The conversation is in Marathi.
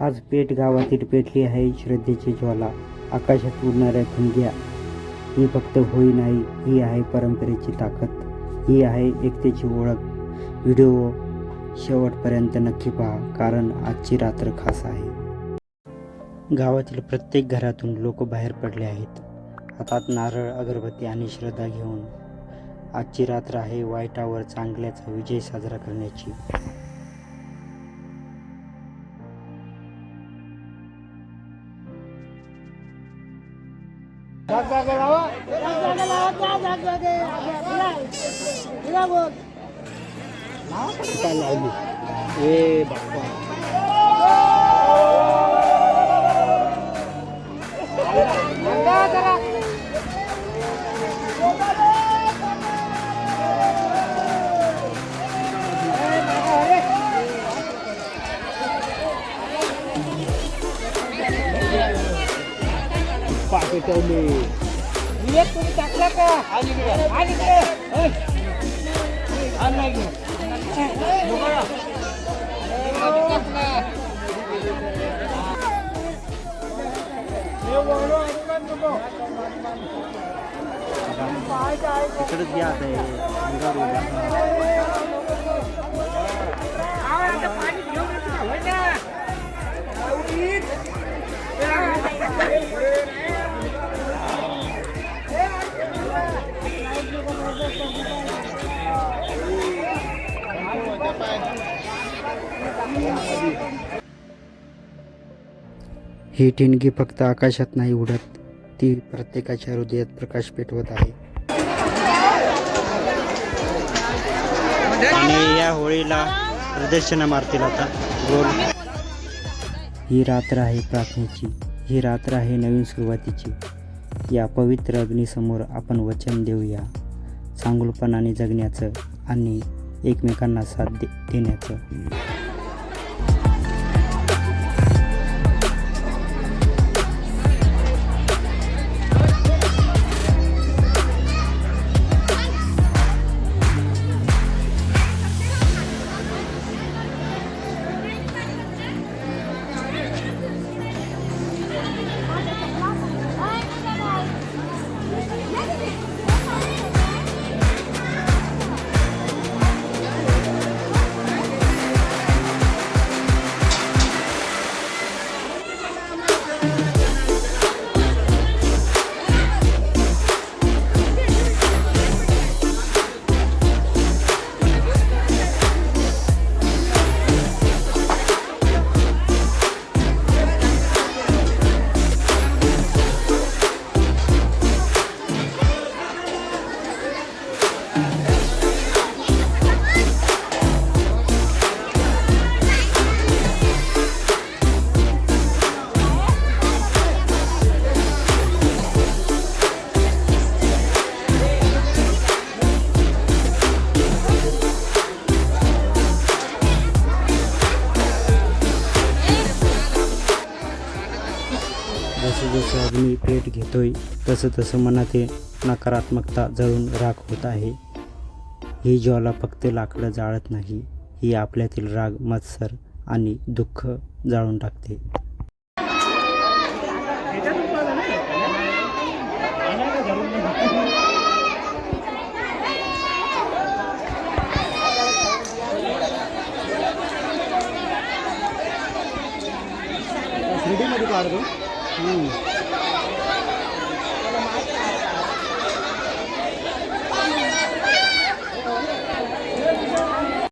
आज पेठ गावातील पेटली आहे श्रद्धेची ज्वाला. आकाशात उडणाऱ्या ठिणग्या ही फक्त होळी नाही, ही आहे परंपरेची ताकद, ही आहे एकतेची ओळख. व्हिडिओ शेवटपर्यंत नक्की पहा, कारण आजची रात्र खास आहे. गावातील प्रत्येक घरातून लोक बाहेर पडले आहेत, हातात नारळ, अगरबत्ती आणि श्रद्धा घेऊन. आजची रात्र आहे वाईटावर चांगल्याचा विजय साजरा करण्याची. तुम्ही टाकला का इकडेच घ्या आता ही ठिणगी फक्त आकाशात नाही उडत, ती प्रत्येकाच्या हृदयात प्रकाश पेटवत आहे. आणि या होळीला प्रदर्शनं मारतील आता गोल. ही रात्र आहे प्रार्थनेची, ही रात्र आहे नवीन सुरुवातीची. या पवित्र अग्नीसमोर आपण वचन देऊया, चांगुलपणाने जगण्याचं आणि एकमेकांना साथ देण्याचं. जसं जसं अग्नी पेट घेतोय, तसं तसं मनातील नकारात्मकता जळून राख होत आहे. ही ज्वाला फक्त लाकडं जाळत नाही, ही आपल्यातील राग, मत्सर आणि दुःख जाळून टाकते. मध्ये काढतो.